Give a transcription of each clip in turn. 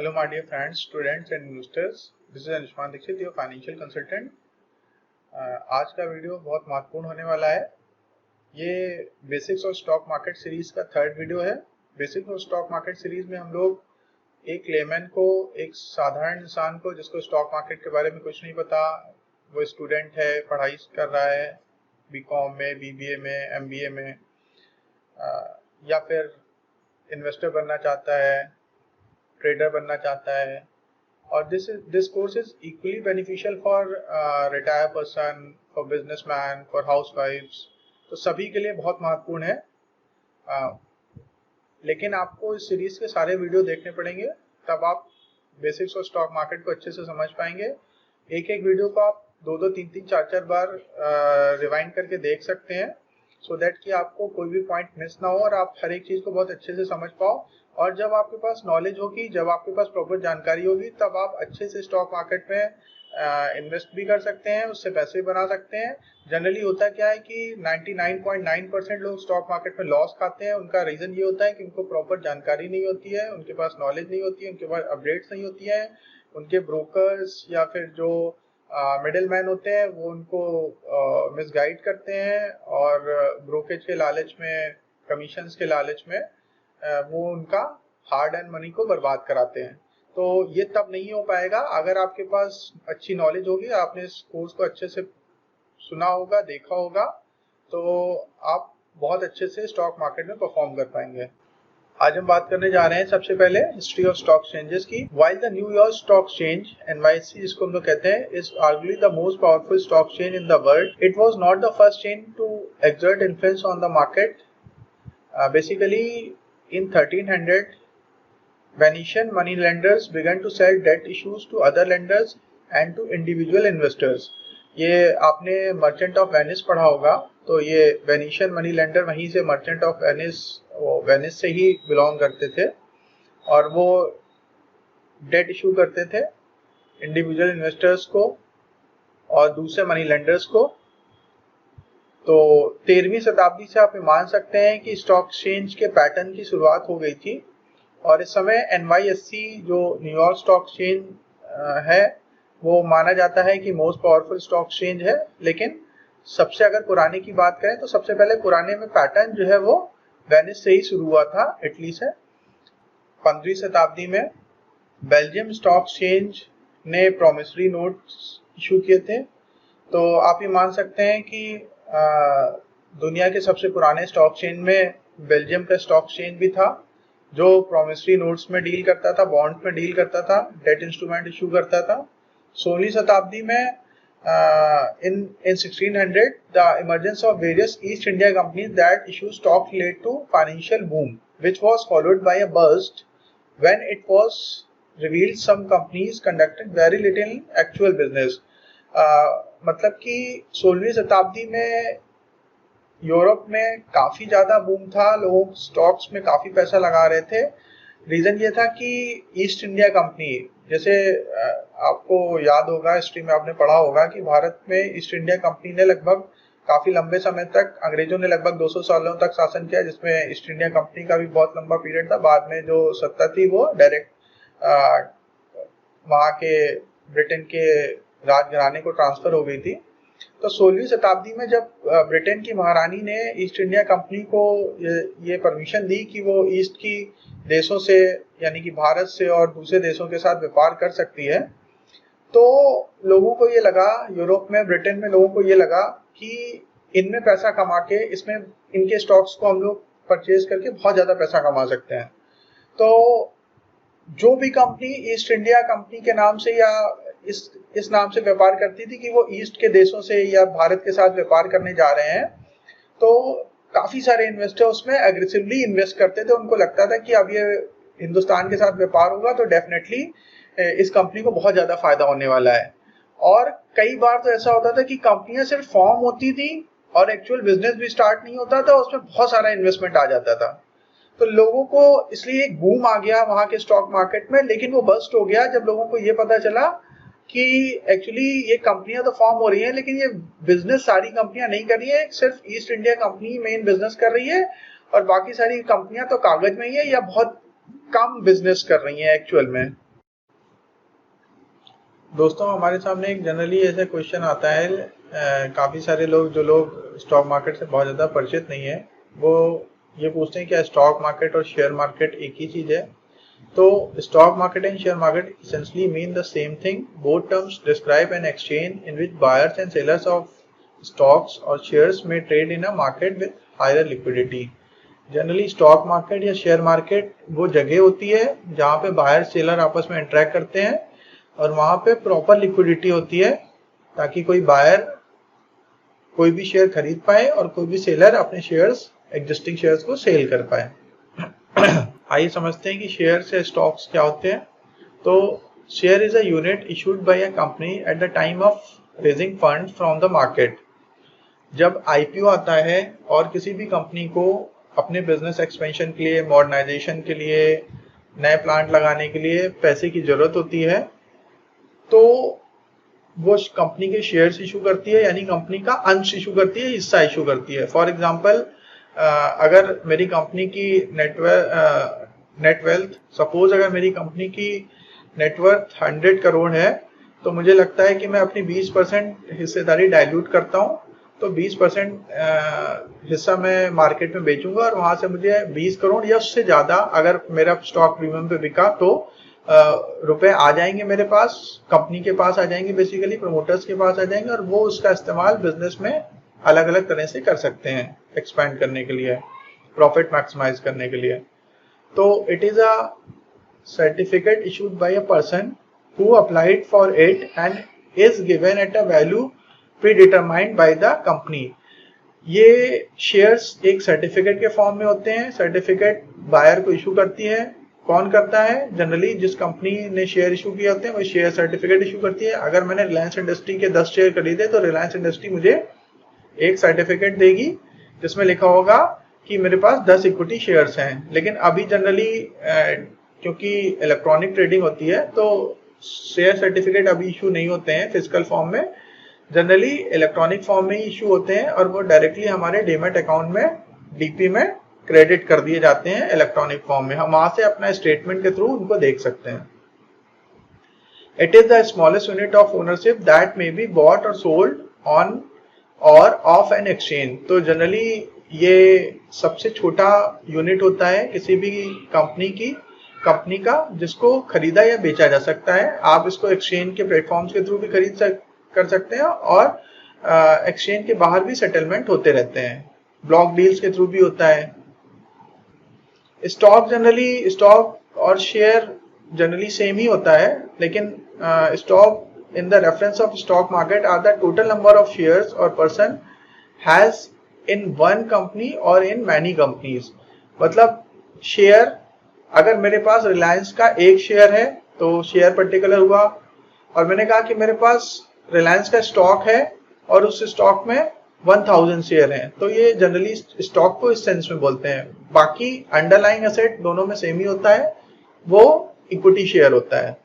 Hello, my dear friends, students and investors. This is Anshman Dixit, your financial consultant. आज का video बहुत महत्वपूर्ण होने वाला है। ये basics of stock market series का थर्ड वीडियो है। Basics of stock market series में हम लोग एक लेमैन को, एक साधारण इंसान को जिसको स्टॉक मार्केट के बारे में कुछ नहीं पता, वो स्टूडेंट है, पढ़ाई कर रहा है बीकॉम में, बीबीए में, एमबीए में, या फिर इन्वेस्टर बनना चाहता है, ट्रेडर बनना चाहता है, और this course is equally beneficial for retire person, for businessman, for हाउसवाइफ्स, तो सभी के लिए बहुत महत्वपूर्ण है। लेकिन आपको इस सीरीज के सारे वीडियो देखने पड़ेंगे, तब आप बेसिक्स ऑफ स्टॉक मार्केट को अच्छे से समझ पाएंगे। एक एक वीडियो को आप दो तीन तीन चार बार रिवाइंड करके देख सकते हैं, सो दैट कि आपको कोई भी पॉइंट मिस ना हो और आप हर एक चीज को बहुत अच्छे से समझ पाओ। और जब आपके पास नॉलेज होगी, जब आपके पास प्रॉपर जानकारी होगी, तब आप अच्छे से स्टॉक मार्केट में इन्वेस्ट भी कर सकते हैं, उससे पैसे बना सकते हैं। जनरली होता क्या है कि 99.9% लोग स्टॉक मार्केट में लॉस खाते हैं। उनका रीजन ये होता है कि उनको प्रॉपर जानकारी नहीं होती है, उनके पास नॉलेज नहीं होती है, उनके पास अपडेट्स नहीं होती है, उनके ब्रोकर्स या फिर जो मिडिल मैन होते हैं वो उनको मिसगाइड करते हैं और ब्रोकेज के लालच में, कमीशंस के लालच में वो उनका हार्ड एंड मनी को बर्बाद कराते हैं। तो ये तब नहीं हो पाएगा अगर आपके पास अच्छी नॉलेज होगी, आपने इस कोर्स को अच्छे से सुना होगा, देखा होगा, तो आप बहुत अच्छे से स्टॉक मार्केट में परफॉर्म कर पाएंगे। आज हम बात करने जा रहे हैं सबसे पहले हिस्ट्री ऑफ स्टॉक एक्सचेंजेस की। While the New York stock exchange NYSE जिसको हम लोग कहते हैं is arguably the most powerful stock exchange in the world, it was not the first chain to exert influence on the market. Basically in 1300 Venetian moneylenders began to sell debt issues to other lenders and to individual investors. ये आपने merchant of Venice पढ़ा होगा, तो ये Venetian money lender वहीं से merchant of Venice से ही belong करते थे और वो डेट इशू करते थे इंडिविजुअल इन्वेस्टर्स को और दूसरे मनी लेंडर्स को। तो 13वीं शताब्दी से आप मान सकते हैं कि स्टॉक एक्सचेंज के पैटर्न की शुरुआत हो गई थी और इस समय NYSE जो न्यूयॉर्क स्टॉक एक्सचेंज है वो माना जाता है कि मोस्ट पावरफुल स्टॉक एक्सचेंज है। लेकिन सबसे अगर पुराने की बात करें तो सबसे पहले पुराने में पैटर्न जो है वो वेनिस से ही शुरू हुआ था, इटली से। 15वीं शताब्दी में बेल्जियम स्टॉक एक्सचेंज ने प्रोमिसरी नोट्स इशू किए थे। तो आप ये मान सकते हैं कि दुनिया के सबसे पुराने स्टॉक एक्सचेंज में बेल्जियम का स्टॉक एक्सचेंज भी था जो प्रोमिसरी नोट्स में डील करता था, बॉन्ड्स में डील करता था, डेट इंस्ट्रूमेंट इशू करता था। 16वीं शताब्दी में in 1600 the emergence of various East India companies that issue stock led to financial boom which was followed by a burst when it was revealed some companies conducted very little actual business. मतलब कि 16वीं शताब्दी में Europe में काफी ज्यादा boom था, लोग stocks में काफी पैसा लगा रहे थे। रीजन ये था कि ईस्ट इंडिया कंपनी, जैसे आपको याद होगा, हिस्ट्री में आपने पढ़ा होगा कि भारत में ईस्ट इंडिया कंपनी ने लगभग काफी लंबे समय तक, अंग्रेजों ने लगभग 200 सालों तक शासन किया, जिसमें ईस्ट इंडिया कंपनी का भी बहुत लंबा पीरियड था। बाद में जो सत्ता थी वो डायरेक्ट वहाँ के ब्रिटेन के राजघराने को ट्रांसफर हो गई थी। तो 16वीं शताब्दी में जब ब्रिटेन की महारानी ने ईस्ट इंडिया कंपनी को ये परमिशन दी कि वो ईस्ट की देशों से यानी कि भारत से और दूसरे देशों के साथ व्यापार कर सकती है, तो लोगों को ये लगा, यूरोप में, ब्रिटेन में लोगों को ये लगा कि इनमें पैसा कमा के, इसमें इनके स्टॉक्स को हम लोग परचेज करके बहुत ज्यादा पैसा कमा सकते हैं। तो जो भी कंपनी ईस्ट इंडिया कंपनी के नाम से या इस नाम से व्यापार करती थी कि वो ईस्ट के देशों से या भारत के साथ व्यापार करने जा रहे हैं, तो काफी सारे इन्वेस्टर उसमें एग्रेसिवली इन्वेस्ट करते थे। उनको लगता था कि अब ये हिंदुस्तान के साथ व्यापार होगा तो डेफिनेटली इस कंपनी को बहुत ज्यादा फायदा होने वाला है। और कई बार तो ऐसा होता था कि कंपनियां सिर्फ फॉर्म होती थी और एक्चुअल बिजनेस भी स्टार्ट नहीं होता था, उसमें बहुत सारा इन्वेस्टमेंट आ जाता था। तो लोगों को इसलिए एक बूम आ गया वहां के स्टॉक मार्केट में, लेकिन वो बस्ट हो गया जब लोगों को ये पता चला कि एक्चुअली ये कंपनियां तो फॉर्म हो रही हैं लेकिन ये बिजनेस सारी कंपनियां नहीं कर रही है, सिर्फ east India company main business कर रही है और बाकी सारी कंपनियां तो कागज में ही है या बहुत कम बिजनेस कर रही हैं एक्चुअल में। दोस्तों हमारे सामने एक जनरली ऐसा क्वेश्चन आता है, काफ़ी सारे लोग जो लोग स्टॉक मार्केट से बहुत ज़्यादा परिचित नहीं है वो ये पूछते हैं क्या स्टॉक मार्केट और शेयर मार्केट एक ही चीज़ है। तो stock market and share market essentially mean the same thing. Both terms describe an exchange in which buyers and sellers of stocks or shares may trade in a market with higher liquidity. Generally stock market या share market वो जगह होती है जहाँ पे buyer seller आपस में interact करते हैं और वहाँ पे प्रॉपर लिक्विडिटी होती है ताकि कोई बायर कोई भी शेयर खरीद पाए और कोई भी सेलर अपने शेयर्स एग्जिस्टिंग शेयर्स को सेल कर पाए। आइए समझते हैं कि शेयर से स्टॉक्स क्या होते हैं। तो share is a unit issued by a company at the time of raising fund from the market. जब आईपीओ आता है और किसी भी कंपनी को अपने बिजनेस एक्सपेंशन के लिए, मॉडर्नाइजेशन के लिए, नए प्लांट लगाने के लिए पैसे की जरूरत होती है तो वो कंपनी के शेयर्स इशू करती है, यानी कंपनी का अंश इशू करती है, हिस्सा इशू करती है। फॉर एग्जांपल अगर मेरी कंपनी की नेट वेल्थ सपोज अगर मेरी कंपनी की नेटवर्थ 100 करोड़ है तो मुझे लगता है कि मैं अपनी 20% हिस्सेदारी डाइल्यूट करता हूं तो 20% हिस्सा मैं मार्केट में बेचूंगा और वहां से मुझे 20 करोड़ या उससे ज्यादा अगर मेरा स्टॉक प्रीमियम पे बिका तो रुपए आ जाएंगे मेरे पास, कंपनी के पास आ जाएंगे, बेसिकली प्रमोटर्स के पास आ जाएंगे और वो उसका इस्तेमाल बिजनेस में अलग अलग तरह से कर सकते हैं एक्सपैंड करने के लिए, प्रॉफिट मैक्सिमाइज करने के लिए। तो it is a certificate issued by a person who applied for it and is given at a value predetermined by the company. ये शेयर्स एक सर्टिफिकेट के फॉर्म में होते हैं। सर्टिफिकेट बायर को इशू करती है। कौन करता है? जनरली जिस कंपनी ने शेयर इशू किए होते हैं वो शेयर सर्टिफिकेट इशू करती है। अगर मैंने रिलायंस इंडस्ट्री के 10 शेयर खरीदे तो रिलायंस इंडस्ट्री मुझे एक सर्टिफिकेट देगी जिसमें लिखा होगा कि मेरे पास 10 इक्विटी शेयर्स हैं। लेकिन अभी जनरली क्योंकि इलेक्ट्रॉनिक ट्रेडिंग होती है तो शेयर सर्टिफिकेट अभी इशू नहीं होते हैं फिजिकल फॉर्म में, जनरली इलेक्ट्रॉनिक फॉर्म में ही इशू होते हैं और वो डायरेक्टली हमारे डीमैट अकाउंट में डीपी में क्रेडिट कर दिए जाते हैं इलेक्ट्रॉनिक फॉर्म में। हम वहां से अपना स्टेटमेंट के थ्रू उनको देख सकते हैं। It is the smallest unit of ownership that may be bought और सोल्ड ऑन और ऑफ एन एक्सचेंज। तो जनरली ये सबसे छोटा यूनिट होता है किसी भी कंपनी का जिसको खरीदा या बेचा जा सकता है। आप इसको एक्सचेंज के प्लेटफॉर्म्स के थ्रू भी कर सकते हैं और एक्सचेंज के बाहर भी सेटलमेंट होते रहते हैं, ब्लॉक डील्स के थ्रू भी होता है। स्टॉक और शेयर जनरली सेम ही होता है, लेकिन stock in the reference of stock market are the total number of shares or person has in one company or in many companies। मतलब शेयर अगर मेरे पास रिलायंस का एक शेयर है तो शेयर पर्टिकुलर हुआ, और मैंने कहा कि मेरे पास रिलायंस का स्टॉक है और उस स्टॉक में 1000 शेयर हैं तो ये जनरली स्टॉक को इस सेंस में बोलते हैं। बाकी अंडरलाइंग एसेट दोनों में सेम ही होता है, वो इक्विटी शेयर होता है।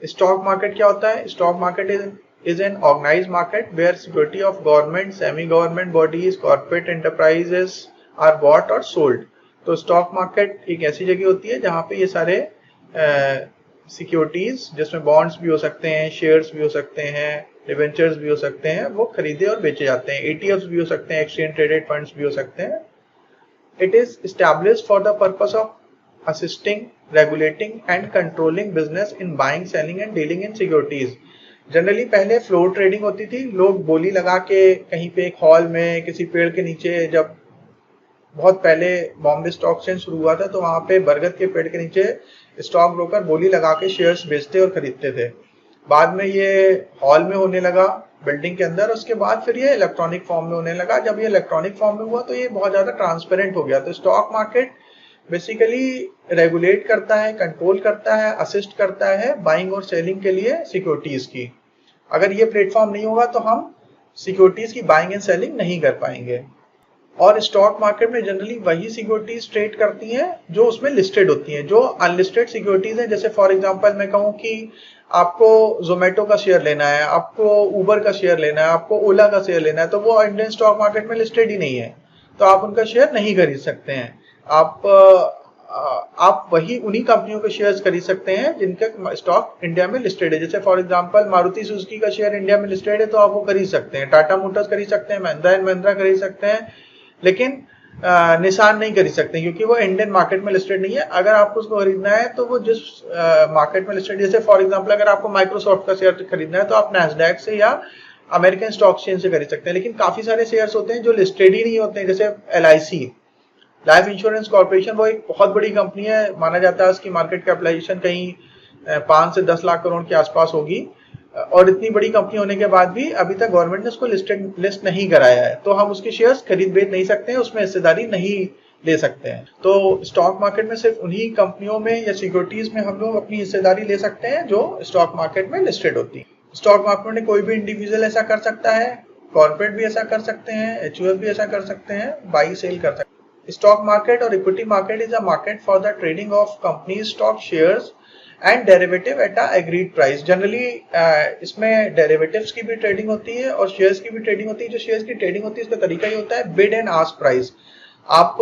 स्टॉक मार्केट क्या होता है? Stock market is an organised market where security of government, semi government bodies, corporate enterprises are bought और सोल्ड। तो स्टॉक मार्केट एक ऐसी जगह होती है जहां पे ये सारे सिक्योरिटीज जिसमें बॉन्ड्स भी हो सकते हैं, शेयर्स भी हो सकते हैं, डिवेंचर्स भी हो सकते हैं, वो खरीदे और बेचे जाते हैं। एटीएफ्स भी हो सकते हैं, एक्सचेंज ट्रेडेड फंड्स भी हो सकते हैं। It is established for the purpose of assisting, regulating and controlling business in buying, selling and dealing in securities। Generally पहले फ्लोर ट्रेडिंग होती थी, लोग बोली लगा के कहीं पे एक हॉल में किसी पेड़ के नीचे, जब बहुत पहले बॉम्बे स्टॉक एक्सचेंज शुरू हुआ था तो वहां पे बरगद के पेड़ के नीचे स्टॉक ब्रोकर बोली लगा के शेयर्स बेचते और खरीदते थे। बाद में ये हॉल में होने लगा बिल्डिंग के अंदर, उसके बाद फिर ये इलेक्ट्रॉनिक फॉर्म में होने लगा। जब ये इलेक्ट्रॉनिक फॉर्म में हुआ तो ये बहुत ज्यादा ट्रांसपेरेंट हो गया। तो स्टॉक मार्केट बेसिकली रेगुलेट करता है, कंट्रोल करता है, असिस्ट करता है बाइंग और सेलिंग के लिए सिक्योरिटीज की। अगर ये प्लेटफॉर्म नहीं होगा तो हम सिक्योरिटीज की बाइंग एंड सेलिंग नहीं कर पाएंगे। और स्टॉक मार्केट में जनरली वही सिक्योरिटीज ट्रेड करती हैं जो उसमें लिस्टेड होती हैं। जो अनलिस्टेड सिक्योरिटीज हैं, जैसे फॉर एग्जांपल मैं कहूँ कि आपको जोमेटो का शेयर लेना है, आपको उबर का शेयर लेना है, आपको ओला का शेयर लेना है, तो वो इंडियन स्टॉक मार्केट में लिस्टेड ही नहीं है तो आप उनका शेयर नहीं खरीद सकते हैं। आप आप वही उन्हीं कंपनियों के शेयर्स खरीद सकते हैं जिनका स्टॉक इंडिया में लिस्टेड है। जैसे फॉर एग्जांपल मारुति सुजुकी का शेयर इंडिया में लिस्टेड है तो आप वो खरीद सकते हैं, टाटा मोटर्स खरीद सकते हैं, महिंद्रा एंड महिंद्रा खरीद सकते हैं, लेकिन निसान नहीं खरीद सकते क्योंकि वो इंडियन मार्केट में लिस्टेड नहीं है। अगर आपको उसको खरीदना है तो वो जिस मार्केट में लिस्टेड, जैसे फॉर एग्जांपल अगर आपको माइक्रोसॉफ्ट का शेयर खरीदना है तो आप नैस्डैक से या अमेरिकन स्टॉक एक्सचेंज से खरीद सकते हैं। लेकिन काफी सारे शेयर्स होते हैं जो लिस्टेड ही नहीं होते हैं, जैसे LIC लाइफ इंश्योरेंस कॉर्पोरेशन, वो एक बहुत बड़ी कंपनी है, माना जाता है उसकी मार्केट कैपिटलाइजेशन कहीं 5 से 10 लाख करोड़ के आसपास होगी, और इतनी बड़ी कंपनी होने के बाद भी अभी तक गवर्नमेंट ने उसको लिस्ट नहीं कराया है, तो हम उसके शेयर्स खरीद बेच नहीं सकते हैं, उसमें हिस्सेदारी नहीं ले सकते हैं। तो स्टॉक मार्केट में सिर्फ उन्हीं कंपनियों में या सिक्योरिटीज में हम लोग अपनी हिस्सेदारी ले सकते हैं जो स्टॉक मार्केट में लिस्टेड होती है। स्टॉक मार्केट में कोई भी इंडिविजुअल ऐसा कर सकता है, कॉर्पोरेट भी ऐसा कर सकते हैं, HUF भी ऐसा कर सकते हैं, बाई सेल कर सकते हैं। स्टॉक मार्केट और equity market is a market for the trading of companies stock shares and derivative at a agreed price. Generally इसमें डेरिवेटिव्स की भी ट्रेडिंग होती है और शेयर्स की भी ट्रेडिंग होती है। जो शेयर्स की ट्रेडिंग होती है उसका तरीका ये होता है बिड एंड आस्क प्राइस। आप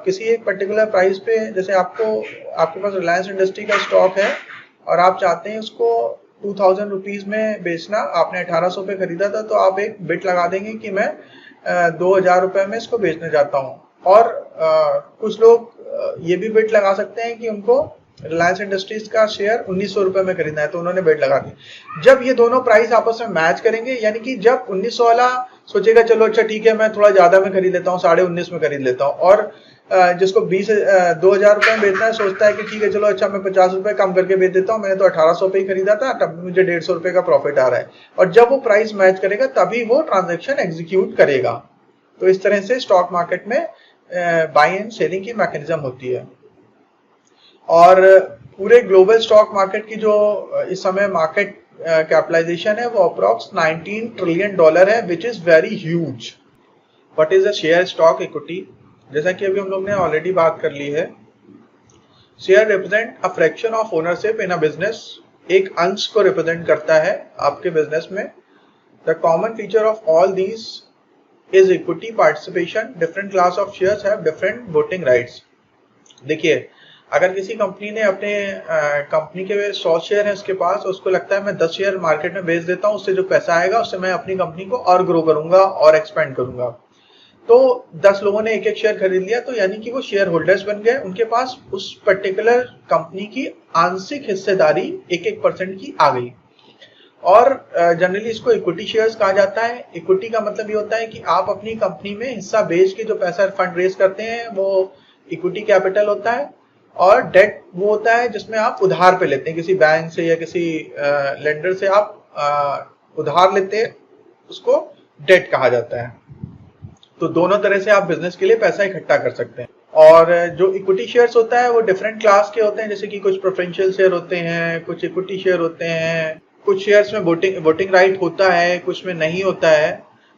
किसी एक पर्टिकुलर प्राइस पे, जैसे आपके पास रिलायंस इंडस्ट्री का स्टॉक है और आप चाहते हैं उसको 2000 रुपीज में बेचना, आपने 1800 पे खरीदा था, तो आप एक बिड लगा देंगे कि मैं 2000 रुपए में इसको बेचना चाहता हूँ। और कुछ लोग ये भी बिड लगा सकते हैं कि उनको रिलायंस इंडस्ट्रीज का शेयर 1900 रुपए में खरीदना है, तो उन्होंने बिड लगा दी। जब ये दोनों प्राइस आपस में मैच करेंगे, यानी कि जब 1900 वाला सोचेगा चलो अच्छा ठीक है मैं थोड़ा ज्यादा में खरीद लेता हूँ, 1950 में खरीद लेता हूँ, और जिसको 2000 रुपए में बेचना है सोचता है कि ठीक है चलो अच्छा मैं 50 रुपए कम करके बेच देता हूँ, मैंने तो 1800 पे ही खरीदा था, तब मुझे 150 रुपए का प्रॉफिट आ रहा है। और जब वो प्राइस मैच करेगा तभी वो ट्रांजेक्शन एग्जीक्यूट करेगा। तो इस तरह से स्टॉक मार्केट में बाई एंड सेलिंग की मैकेनिज्म होती है। और पूरे ग्लोबल स्टॉक मार्केट की जो इस समय मार्केट कैपिटलाइजेशन है वो अप्रॉक्स $19 ट्रिलियन है, which is very huge. What is a share stock equity? जैसा कि अभी हम लोग ने ऑलरेडी बात कर ली है, share represent a fraction of ownership in a business, एक अंश को रिप्रेजेंट करता है आपके बिजनेस में। The common feature of all these is equity participation. Different class of shares have different voting rights. देखिए, अगर किसी कंपनी ने अपने कंपनी के 100 शेयर हैं उसके पास, उसको लगता है मैं 10 शेयर मार्केट में बेच देता हूँ, उससे जो पैसा आएगा उससे मैं अपनी कंपनी को और ग्रो करूंगा और एक्सपेंड करूंगा। तो 10 लोगों ने एक एक शेयर खरीद लिया, तो यानी कि वो शेयर होल्डर्स बन गए, उनके पास उस पर्टिकुलर कंपनी की आंशिक हिस्सेदारी 1-1% की आ गई। और जनरली इसको इक्विटी शेयर्स कहा जाता है। इक्विटी का मतलब ये होता है कि आप अपनी कंपनी में हिस्सा बेच के जो पैसा फंड रेज करते हैं वो इक्विटी कैपिटल होता है। और डेट वो होता है जिसमें आप उधार पे लेते हैं, किसी बैंक से या किसी लेंडर से आप उधार लेते हैं, उसको डेट कहा जाता है। तो दोनों तरह से आप बिजनेस के लिए पैसा इकट्ठा कर सकते हैं। और जो इक्विटी शेयर्स होता है वो डिफरेंट क्लास के होते हैं, जैसे कि कुछ प्रेफरेंशियल शेयर होते हैं, कुछ इक्विटी शेयर होते हैं, कुछ शेयर्स में वोटिंग राइट होता है, कुछ में नहीं होता है।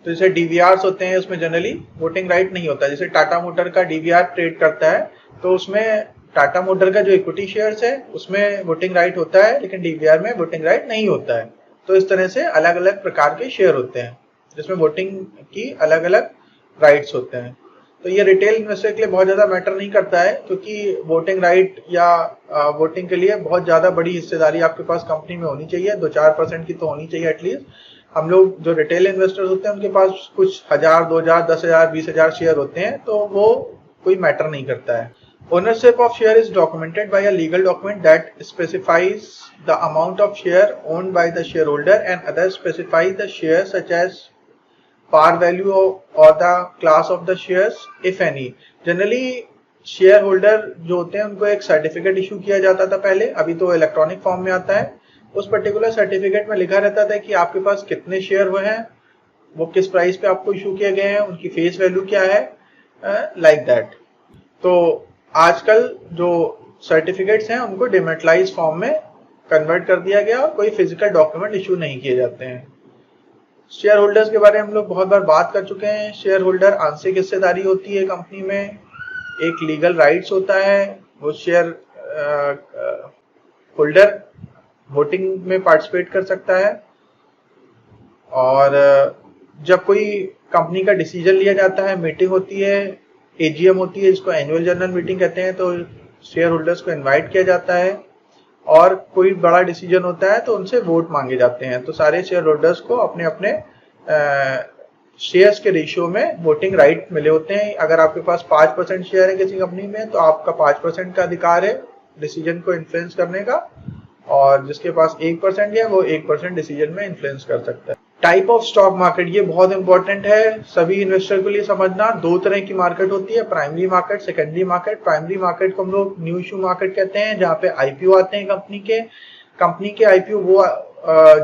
तो जैसे डीवीआर होते हैं उसमें जनरली वोटिंग राइट नहीं होता। जैसे टाटा मोटर का डीवीआर ट्रेड करता है तो उसमें टाटा मोटर का जो इक्विटी शेयर्स है उसमें वोटिंग राइट होता है, लेकिन डीवीआर में वोटिंग राइट नहीं होता है। तो इस तरह से अलग अलग प्रकार के शेयर होते हैं जिसमें वोटिंग की अलग अलग राइट्स होते हैं। तो ये रिटेल इन्वेस्टर के लिए बहुत ज्यादा मैटर नहीं करता है, क्योंकि वोटिंग राइट या वोटिंग के लिए बहुत ज्यादा बड़ी हिस्सेदारी आपके पास कंपनी में होनी चाहिए, 2-4% की तो होनी चाहिए एटलीस्ट। हम लोग जो रिटेल इन्वेस्टर्स होते हैं उनके पास कुछ 1000, 2000, 10,000, 20,000 शेयर होते हैं, तो वो कोई मैटर नहीं करता है। Ownership of share is documented by a legal document that specifies the amount of share owned by the share holder and other specifies the share such as par value or the class of the shares if any। Generally share holder जो होते हैं उनको एक certificate issue किया जाता था पहले, अभी तो इलेक्ट्रॉनिक फॉर्म में आता है। उस पर्टिकुलर सर्टिफिकेट में लिखा रहता था कि आपके पास कितने शेयर हुए हैं, वो किस प्राइस पे आपको इशू किए गए हैं, उनकी फेस वैल्यू क्या है, लाइक दैट। तो आजकल जो सर्टिफिकेट्स हैं उनको डिमेटलाइज फॉर्म में कन्वर्ट कर दिया गया और कोई फिजिकल डॉक्यूमेंट इशू नहीं किए जाते हैं। शेयर होल्डर्स के बारे में हम लोग बहुत बार बात कर चुके हैं। शेयर होल्डर आंशिक हिस्सेदारी होती है कंपनी में, एक लीगल राइट्स होता है, वो शेयर होल्डर वोटिंग में पार्टिसिपेट कर सकता है। और जब कोई कंपनी का डिसीजन लिया जाता है, मीटिंग होती है, एजीएम होती है जिसको एनुअल जनरल मीटिंग कहते हैं, तो शेयर होल्डर्स को इनवाइट किया जाता है और कोई बड़ा डिसीजन होता है तो उनसे वोट मांगे जाते हैं। तो सारे शेयर होल्डर्स को अपने अपने शेयर्स के रेशियो में वोटिंग राइट मिले होते हैं। अगर आपके पास 5% शेयर है किसी कंपनी में तो आपका 5% का अधिकार है डिसीजन को इन्फ्लुएंस करने का, और जिसके पास 1% है वो 1% डिसीजन में इन्फ्लुएंस कर सकता है। टाइप ऑफ स्टॉक मार्केट, ये बहुत इंपॉर्टेंट है सभी इन्वेस्टर के लिए समझना। दो तरह की मार्केट होती है, primary market, secondary market. Primary market को हम लोग न्यू इशू मार्केट कहते हैं, जहाँ पे आईपीओ आते हैं कंपनी के आईपीओ वो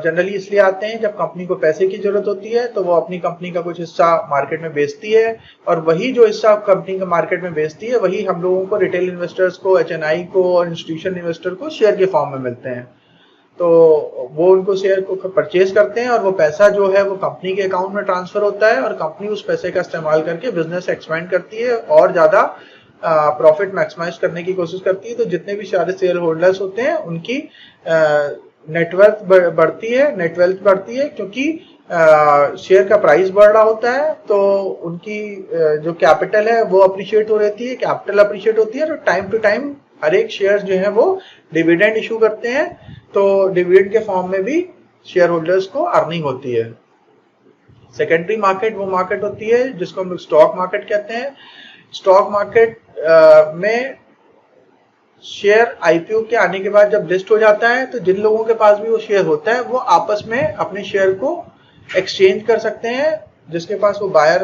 जनरली इसलिए आते हैं जब कंपनी को पैसे की जरूरत होती है, तो वो अपनी कंपनी का कुछ हिस्सा मार्केट में बेचती है, और वही जो हिस्सा कंपनी का मार्केट में बेचती है वही हम लोगों को, रिटेल इन्वेस्टर्स को, एचएनआई को और इंस्टीट्यूशनल इन्वेस्टर को शेयर के फॉर्म में मिलते हैं। तो वो उनको शेयर को परचेज करते हैं और वो पैसा जो है वो कंपनी के अकाउंट में ट्रांसफर होता है और कंपनी उस पैसे का इस्तेमाल करके बिजनेस एक्सपेंड करती है और ज्यादा प्रॉफिट मैक्सिमाइज करने की कोशिश करती है। तो जितने भी सारे शेयर होल्डर्स होते हैं उनकी नेटवर्थ बढ़ती है क्योंकि शेयर का प्राइस बढ़ रहा होता है, तो उनकी जो कैपिटल है वो अप्रिशिएट हो रहती है, कैपिटल अप्रिशिएट होती है। तो टाइम टू टाइम हर एक शेयर जो है वो डिविडेंड इशू करते हैं, तो डिविडेंड के फॉर्म में भी शेयर होल्डर्स को अर्निंग होती है। सेकेंडरी मार्केट वो मार्केट होती है जिसको हम लोग स्टॉक मार्केट कहते हैं। स्टॉक मार्केट में शेयर आईपीओ के आने के बाद जब लिस्ट हो जाता है तो जिन लोगों के पास भी वो शेयर होता है वो आपस में अपने शेयर को एक्सचेंज कर सकते हैं। जिसके पास वो बायर,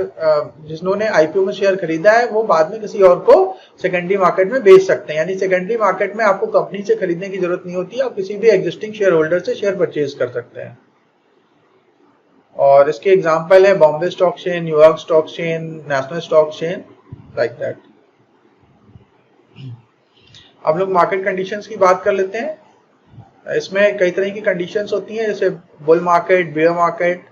जिन्होंने आईपीओ में शेयर खरीदा है, वो बाद में किसी और को सेकेंडरी मार्केट में बेच सकते हैं। यानी सेकेंडरी मार्केट में आपको कंपनी से खरीदने की जरूरत नहीं होती, आप किसी भी एग्जिस्टिंग शेयर होल्डर से शेयर परचेज कर सकते हैं। और इसके एग्जांपल है Bombay stock exchange, New York stock exchange, national stock exchange, like that. अब लोग मार्केट कंडीशंस की बात कर लेते हैं। इसमें कई तरह की कंडीशंस होती हैं, जैसे बुल मार्केट, बेयर मार्केट।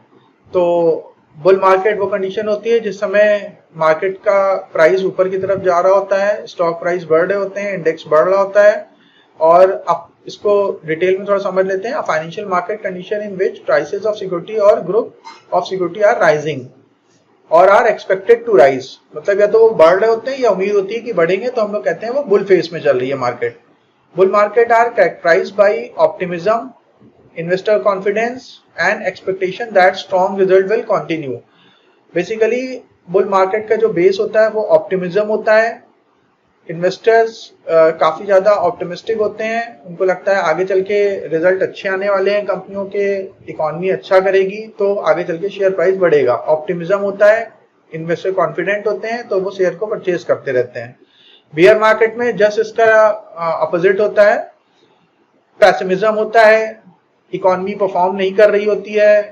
तो बुल मार्केट वो कंडीशन होती है जिस समय मार्केट का प्राइस ऊपर की तरफ जा रहा होता है, स्टॉक प्राइस बढ़ रहे होते हैं, इंडेक्स बढ़ रहा होता है। और अब इसको डिटेल में थोड़ा समझ लेते हैं। Financial market condition in which prices of security और group of security are rising और आर एक्सपेक्टेड टू राइज। मतलब या तो वो बढ़ रहे होते हैं या उम्मीद होती है कि बढ़ेंगे, तो हम लोग कहते हैं वो बुल फेज में चल रही है market. Bull market are characterised by optimism, investor confidence and expectation that strong result will continue। Basically bull market का जो बेस होता है वो ऑप्टिमिज्म होता है। इन्वेस्टर्स काफी ज्यादा ऑप्टिमिस्टिक होते हैं, उनको लगता है आगे चल के रिजल्ट अच्छे आने वाले हैं, कंपनियों के इकोनॉमी अच्छा करेगी तो आगे चल के शेयर प्राइस बढ़ेगा। ऑप्टिमिज्म होता है, इन्वेस्टर कॉन्फिडेंट होते हैं तो वो शेयर को परचेज करते रहते हैं। बियर मार्केट में जस्ट इसका अपोजिट होता है, पैसिमिज्म होता है, इकोनॉमी परफॉर्म नहीं कर रही होती है,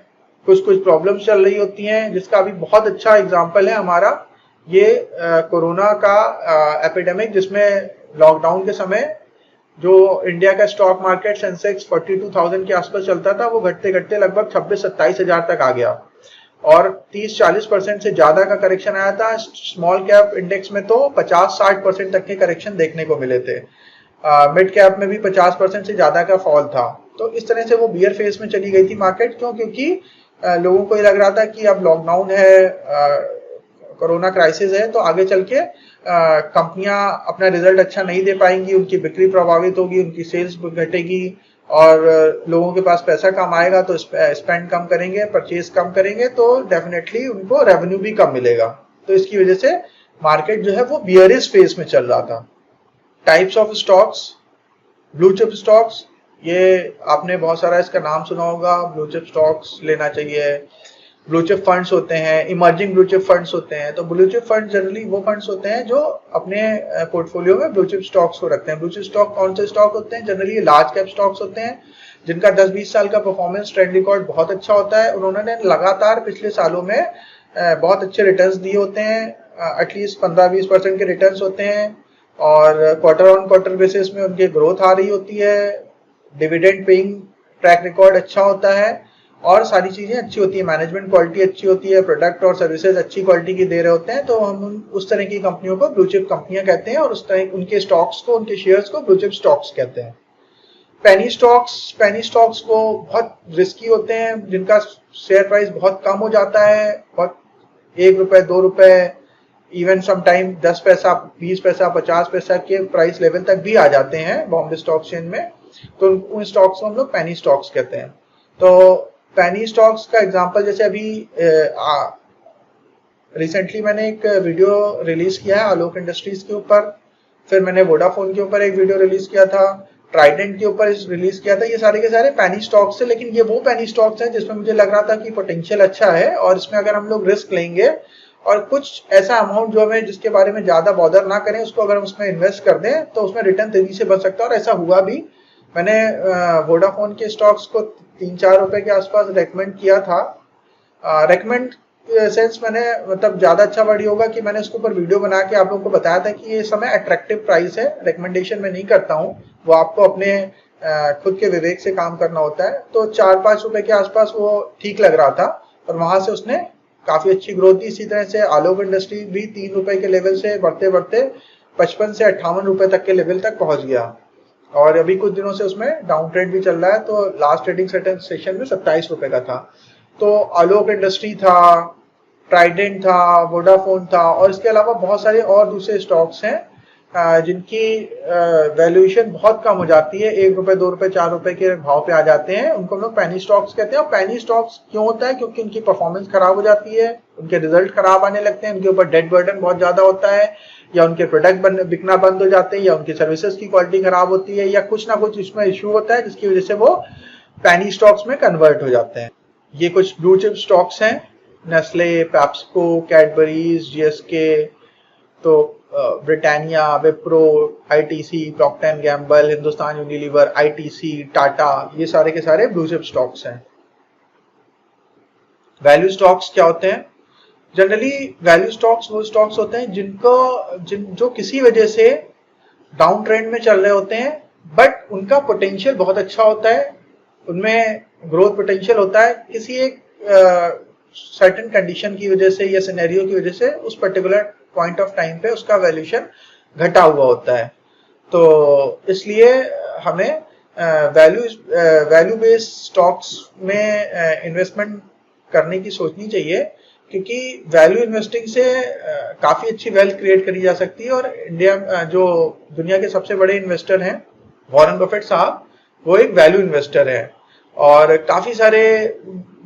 कुछ प्रॉब्लम्स चल रही होती हैं। जिसका अभी बहुत अच्छा एग्जांपल है हमारा ये कोरोना का एपिडेमिक, जिसमें लॉकडाउन के समय जो इंडिया का स्टॉक मार्केट सेंसेक्स 42,000 के आसपास चलता था वो घटते घटते लगभग 26-27 हजार तक आ गया और 30-40% से ज्यादा का करेक्शन आया था। स्मॉल कैप इंडेक्स में तो 50-60% तक के करेक्शन देखने को मिले थे। मिड कैप में भी 50% से ज्यादा का फॉल था। तो इस तरह से वो बियर फेज में चली गई थी मार्केट। क्यों? क्योंकि लोगों को ये लग रहा था कि अब लॉकडाउन है, कोरोना क्राइसिस है, तो आगे चल के कंपनियां अपना रिजल्ट अच्छा नहीं दे पाएंगी, उनकी बिक्री प्रभावित होगी, उनकी सेल्स घटेगी और लोगों के पास पैसा कम आएगा तो स्पेंड कम करेंगे, परचेज कम करेंगे, तो डेफिनेटली उनको रेवेन्यू भी कम मिलेगा। तो इसकी वजह से मार्केट जो है वो बियरिश फेज में चल रहा था। Types of stocks, blue chip stocks, ये आपने बहुत सारा इसका नाम सुना होगा। ब्लू चिप स्टॉक्स लेना चाहिए। ब्लू चिप फंड्स होते हैं, इमर्जिंग ब्लू चिप फंड्स होते हैं। तो ब्लू चिप फंड जनरली वो फंड्स होते हैं जो अपने पोर्टफोलियो में ब्लू चिप स्टॉक्स को रखते हैं। ब्लू चिप स्टॉक कौन से स्टॉक होते हैं? जनरली लार्ज कैप स्टॉक्स होते हैं जिनका 10-20 साल का परफॉर्मेंस ट्रेंड रिकॉर्ड बहुत अच्छा होता है। उन्होंने लगातार पिछले सालों में बहुत अच्छे रिटर्न्स दिए होते हैं, एटलीस्ट 15-20% के रिटर्न्स होते हैं और क्वार्टर ऑन क्वार्टर बेसिस में उनकी ग्रोथ आ रही होती है। डिविडेंड पेइंग ट्रैक रिकॉर्ड अच्छा होता है और सारी चीजें अच्छी होती है, मैनेजमेंट क्वालिटी अच्छी होती है, प्रोडक्ट और सर्विसेज अच्छी क्वालिटी की दे रहे होते हैं। तो हम उस तरह की कंपनियों को ब्लू चिप कंपनियां कहते हैं और उस तरह उनके स्टॉक्स को, उनके शेयर्स को ब्लू चिप स्टॉक्स कहते हैं। पेनी स्टॉक्स को बहुत रिस्की होते हैं, जिनका शेयर प्राइस बहुत कम हो जाता है, बहुत 1 रुपए 2 रुपए इवन सम टाइम 10 पैसा, 20 पैसा, 50 पैसा के प्राइस लेवल तक भी आ जाते हैं बॉम्बे स्टॉक एक्सचेंज में। तो उन स्टॉक्स को हम लोग पेनी स्टॉक्स कहते हैं। तो पेनी स्टॉक्स का एग्जांपल जैसे अभी रिसेंटली मैंने एक वीडियो रिलीज किया है आलोक इंडस्ट्रीज के ऊपर, फिर मैंने वोडाफोन के ऊपर एक वीडियो रिलीज किया था, ट्राइडेंट के ऊपर रिलीज किया था। ये सारे के सारे पेनी स्टॉक्स है, लेकिन ये वो पेनी स्टॉक्स हैं जिसमें मुझे लग रहा था कि पोटेंशियल अच्छा है और इसमें अगर हम लोग रिस्क लेंगे और कुछ ऐसा अमाउंट जो हमें जिसके बारे में ज्यादा बॉदर ना करें उसको अगर हम उसमें इन्वेस्ट कर दें तो उसमें रिटर्न तेजी से बन सकता है। और ऐसा हुआ भी। मैंने वोडाफोन के स्टॉक्स को 3-4 रुपए के आसपास रेकमेंड किया था। रेकमेंड सेंस मैंने मतलब ज्यादा अच्छा वर्ड होगा कि मैंने उसके ऊपर वीडियो बना के आप लोगों को बताया था कि ये समय अट्रैक्टिव प्राइस है। रिकमेंडेशन में नहीं करता हूँ, वो आपको अपने खुद के विवेक से काम करना होता है। तो 4-5 रुपए के आसपास वो ठीक लग रहा था और वहां से उसने काफी अच्छी ग्रोथ दी। इसी तरह से आलोक इंडस्ट्री भी 3 रुपए के लेवल से बढ़ते बढ़ते 55 से 58 रुपए तक के लेवल तक पहुंच गया और अभी कुछ दिनों से उसमें डाउन ट्रेंड भी चल रहा है। तो लास्ट ट्रेडिंग सेशन में 27 रुपए का था। तो आलोक इंडस्ट्री था, ट्राइडेंट था, वोडाफोन था और इसके अलावा बहुत सारे और दूसरे स्टॉक्स हैं जिनकी वैल्यूएशन बहुत कम हो जाती है, 1 रुपए, 2 रुपए, 4 रुपए के भाव पे आ जाते हैं। उनको हम लोग पेनी स्टॉक्स कहते हैं। और पेनी स्टॉक्स क्यों होता है? क्योंकि उनकी परफॉर्मेंस खराब हो जाती है, उनके रिजल्ट खराब आने लगते हैं, उनके ऊपर डेट बर्डन बहुत ज्यादा होता है, या उनके प्रोडक्ट बिकना बंद हो जाते हैं, या उनकी सर्विसेज की क्वालिटी खराब होती है, या कुछ ना कुछ इसमें इश्यू होता है जिसकी वजह से वो पेनी स्टॉक्स में कन्वर्ट हो जाते हैं। ये कुछ ब्लू चिप स्टॉक्स हैं, नेस्ले, पैप्सको, कैडबरीज, जीएसके, तो Britannia, Wipro, ITC, Procter and Gamble, Hindustan Unilever, ITC, Tata, ये सारे के सारे ब्लू चिप स्टॉक्स हैं। वैल्यू स्टॉक्स क्या होते हैं? जनरली वैल्यू स्टॉक्स वो स्टॉक्स होते हैं जो किसी वजह से डाउन ट्रेंड में चल रहे होते हैं, बट उनका पोटेंशियल बहुत अच्छा होता है, उनमें ग्रोथ पोटेंशियल होता है। किसी एक सर्टेन कंडीशन की वजह से या सिनेरियो की वजह से उस पर्टिकुलर पॉइंट ऑफ टाइम पे उसका वैल्यूएशन घटा हुआ होता है। तो इसलिए हमें वैल्यू बेस्ड स्टॉक्स में इन्वेस्टमेंट करने की सोचनी चाहिए, क्योंकि वैल्यू इन्वेस्टिंग से काफी अच्छी वेल्थ क्रिएट करी जा सकती है। और जो दुनिया के सबसे बड़े इन्वेस्टर हैं वॉरेन बफेट साहब, वो एक वैल्यू इन्वेस्टर है। और काफी सारे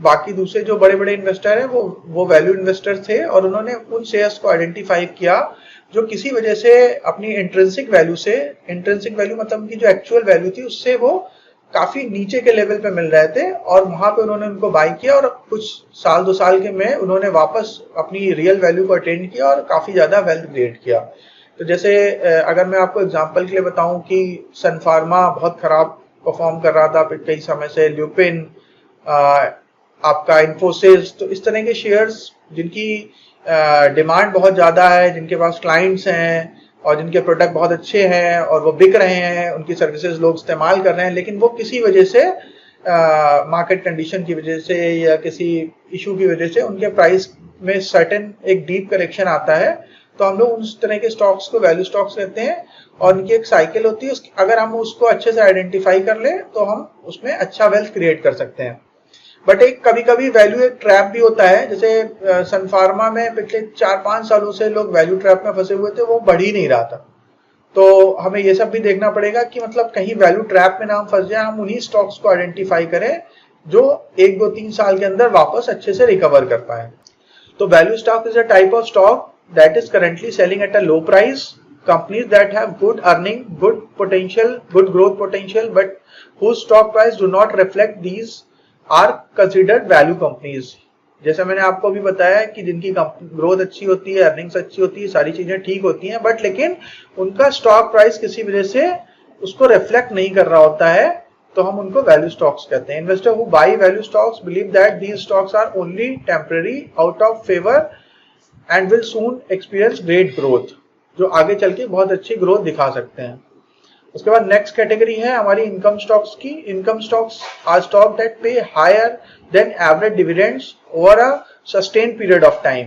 बाकी दूसरे जो बड़े बड़े इन्वेस्टर हैं वो वैल्यू इन्वेस्टर थे और उन्होंने उन शेयर्स को आइडेंटिफाई किया जो किसी वजह से अपनी इंट्रिंसिक वैल्यू मतलब उनकी जो एक्चुअल वैल्यू थी उससे वो काफी नीचे के लेवल पे मिल रहे थे, और वहां पे उन्होंने उनको बाय किया और कुछ साल 2 साल के में उन्होंने वापस अपनी रियल वैल्यू को अटेंड किया और काफी ज्यादा वेल्थ क्रिएट किया। तो जैसे अगर मैं आपको एग्जांपल के लिए बताऊं कि सन फार्मा बहुत खराब परफॉर्म कर रहा था कई समय से, ल्यूपिन, आपका इन्फोसिस, तो इस तरह के शेयर्स जिनकी डिमांड बहुत ज्यादा है, जिनके पास क्लाइंट्स हैं और जिनके प्रोडक्ट बहुत अच्छे हैं और वो बिक रहे हैं, उनकी सर्विसेज लोग इस्तेमाल कर रहे हैं, लेकिन वो किसी वजह से मार्केट कंडीशन की वजह से या किसी इशू की वजह से उनके प्राइस में सर्टेन एक डीप करेक्शन आता है, तो हम लोग उस तरह के स्टॉक्स को वैल्यू स्टॉक्स कहते हैं। और उनकी एक साइकिल होती है, अगर हम उसको अच्छे से आइडेंटिफाई कर ले तो हम उसमें अच्छा वेल्थ क्रिएट कर सकते हैं। बट एक कभी कभी वैल्यू एक ट्रैप भी होता है। जैसे सन फार्मा में पिछले 4-5 सालों से लोग वैल्यू ट्रैप में फंसे हुए थे, वो बढ़ ही नहीं रहा था। तो हमें ये सब भी देखना पड़ेगा कि मतलब कहीं वैल्यू ट्रैप में ना हम फंस जाए, हम उन्हीं स्टॉक्स को आइडेंटिफाई करें जो 1-2-3 साल के अंदर वापस अच्छे से रिकवर कर पाए। तो value stock is a type of stock that is currently selling at a low price, companies that have good earning, good potential, good growth potential, but whose stock price do not reflect these are considered value companies। जैसे मैंने आपको भी बताया कि जिनकी growth अच्छी होती है, अर्निंग्स अच्छी होती है, सारी चीजें ठीक होती हैं, बट लेकिन उनका स्टॉक प्राइस किसी वजह से उसको रिफ्लेक्ट नहीं कर रहा होता है, तो हम उनको वैल्यू स्टॉक्स कहते हैं। Investor who buy value stocks believe that these stocks are only temporary, out of favour and will soon experience great growth, जो आगे चल के बहुत अच्छी ग्रोथ दिखा सकते हैं। उसके बाद नेक्स्ट कैटेगरी है हमारी इनकम स्टॉक्स की। Income stocks are stock that pay higher than average dividends over a sustain period of time.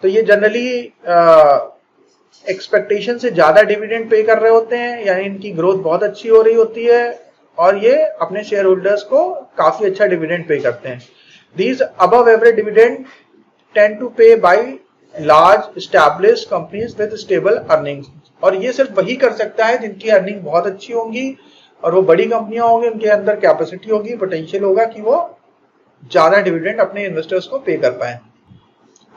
तो ये जनरली एक्सपेक्टेशन से ज्यादा डिविडेंड पे कर रहे होते हैं, यानी इनकी ग्रोथ बहुत अच्छी हो रही होती है और ये अपने शेयर होल्डर्स को काफी अच्छा डिविडेंड पे करते हैं। These above average dividend tend to pay by large established companies with stable earnings, और ये सिर्फ वही कर सकता है जिनकी अर्निंग बहुत अच्छी होंगी और वो बड़ी कंपनियां होंगी, उनके अंदर कैपेसिटी होगी, पोटेंशियल होगा कि वो ज्यादा डिविडेंड अपने इन्वेस्टर्स को पे कर पाए।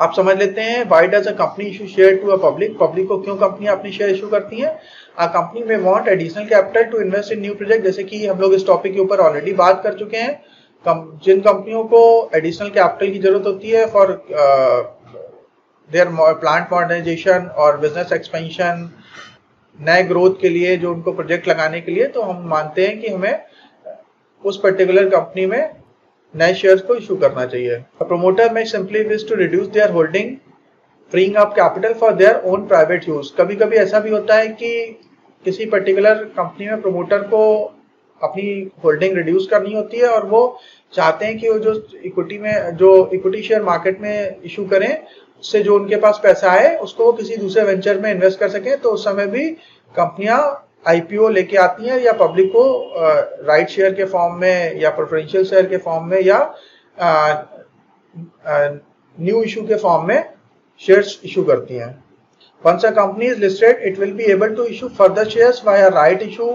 आप समझ लेते हैं why does a company issue share to a public, public को क्यों कंपनी अपनी शेयर इशू करती है। A company may want additional capital to invest in new project, जैसे कि हम लोग इस टॉपिक के ऊपर ऑलरेडी बात कर चुके हैं। जिन कंपनियों को एडिशनल कैपिटल की जरूरत होती है फॉर देयर प्लांट मॉडर्नाइजेशन और बिजनेस एक्सपेंशन, नए ग्रोथ के लिए जो उनको प्रोजेक्ट लगाने के लिए, तो हम मानते हैं कि हमें उस पर्टिकुलर कंपनी में नए शेयर्स को इशू करना चाहिए। Promoter may simply wish to reduce their holding freeing up capital for their own private use. कभी कभी ऐसा भी होता है कि किसी पर्टिकुलर कंपनी में प्रमोटर को अपनी होल्डिंग रिड्यूस करनी होती है और वो चाहते हैं कि वो जो इक्विटी शेयर मार्केट में इशू करें, उससे जो उनके पास पैसा आए उसको वो किसी दूसरे वेंचर में इन्वेस्ट कर सकें। तो उस समय भी कंपनियां आईपीओ लेके आती हैं या पब्लिक को राइट शेयर के फॉर्म में या प्रेफरेंशियल शेयर के फॉर्म में या न्यू इशू के फॉर्म में शेयर्स इशू करती हैं। Once a company is listed, it will be able to issue further shares via right issue,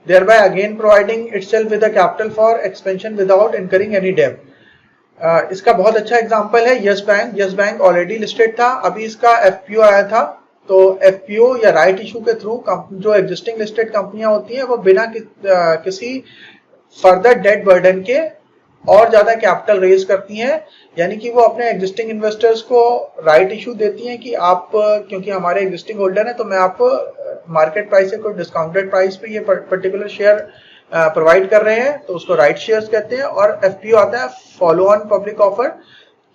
thereby again providing itself with a capital for expansion without incurring any debt. इसका बहुत अच्छा example है yes bank. Yes bank already listed था, अभी इसका FPO आया था, तो एफपीओ या राइट इशू के थ्रू जो एग्जिस्टिंग लिस्टेड कंपनियां होती हैं वो बिना किसी फर्दर डेट बर्डन के और ज्यादा कैपिटल रेज करती हैं, यानी कि वो अपने एग्जिस्टिंग इन्वेस्टर्स को राइट इशू देती हैं कि आप, क्योंकि हमारे एग्जिस्टिंग होल्डर हैं तो मैं आपको मार्केट प्राइस से कोई डिस्काउंटेड प्राइस पे ये पर्टिकुलर शेयर प्रोवाइड कर रहे हैं, तो उसको राइट शेयर्स कहते हैं। और एफपीओ आता है फॉलो ऑन पब्लिक ऑफर,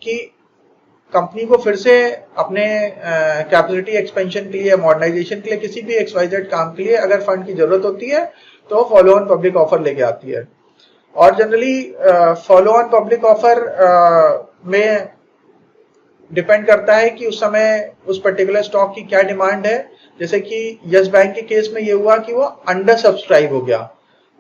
कि कंपनी को फिर से अपने कैपेसिटी एक्सपेंशन के लिए, मॉडर्नाइजेशन के लिए, किसी भी XYZ काम के लिए अगर फंड की जरूरत होती है तो फॉलो ऑन पब्लिक ऑफर लेके आती है। और generally follow on public offer में डिपेंड करता है कि उस समय उस पर्टिकुलर स्टॉक की क्या डिमांड है। जैसे कि यस बैंक के केस में ये हुआ कि वो अंडर सब्सक्राइब हो गया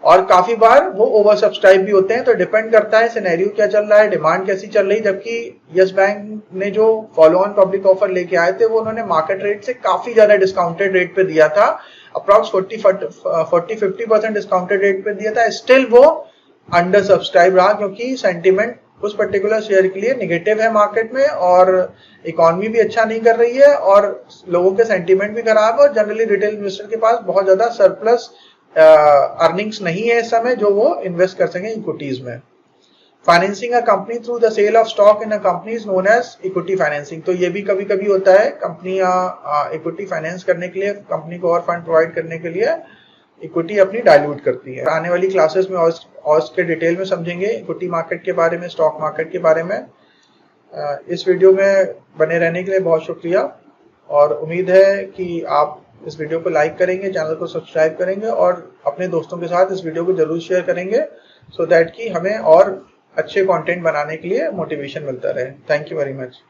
और काफी बार वो ओवर सब्सक्राइब भी होते हैं, तो डिपेंड करता है सिनेरियो क्या चल रहा है, डिमांड कैसी चल रही। जबकि यस बैंक ने जो फॉलो ऑन पब्लिक ऑफर लेके आए थे वो उन्होंने मार्केट रेट से काफी ज्यादा डिस्काउंटेड रेट पे दिया था, अप्रॉक्स 40-50% डिस्काउंटेड रेट पे दिया था। स्टिल वो अंडर सब्सक्राइब रहा क्योंकि सेंटीमेंट उस पर्टिकुलर शेयर के लिए नेगेटिव है मार्केट में, और इकोनॉमी भी अच्छा नहीं कर रही है और लोगों के सेंटीमेंट भी खराब है, और जनरली रिटेल इन्वेस्टर के पास बहुत ज्यादा सरप्लस अर्निंग्स नहीं है इस समय जो वो इन्वेस्ट कर सकें इक्विटीज में। Financing a company through the sale of stock in a company is known as equity financing. तो ये भी कभी कभी होता है, कंपनियां इक्विटी फाइनेंस करने के लिए, कंपनी को और फंड प्रोवाइड करने के लिए इक्विटी अपनी डाइल्यूट करती है। आने वाली क्लासेस में और इसके डिटेल में समझेंगे इक्विटी मार्केट के बारे में, स्टॉक मार्केट के बारे में। इस वीडियो में बने रहने के लिए बहुत शुक्रिया, और उम्मीद है कि आप इस वीडियो को लाइक करेंगे, चैनल को सब्सक्राइब करेंगे और अपने दोस्तों के साथ इस वीडियो को जरूर शेयर करेंगे, सो दैट कि हमें और अच्छे कंटेंट बनाने के लिए मोटिवेशन मिलता रहे। Thank you very much.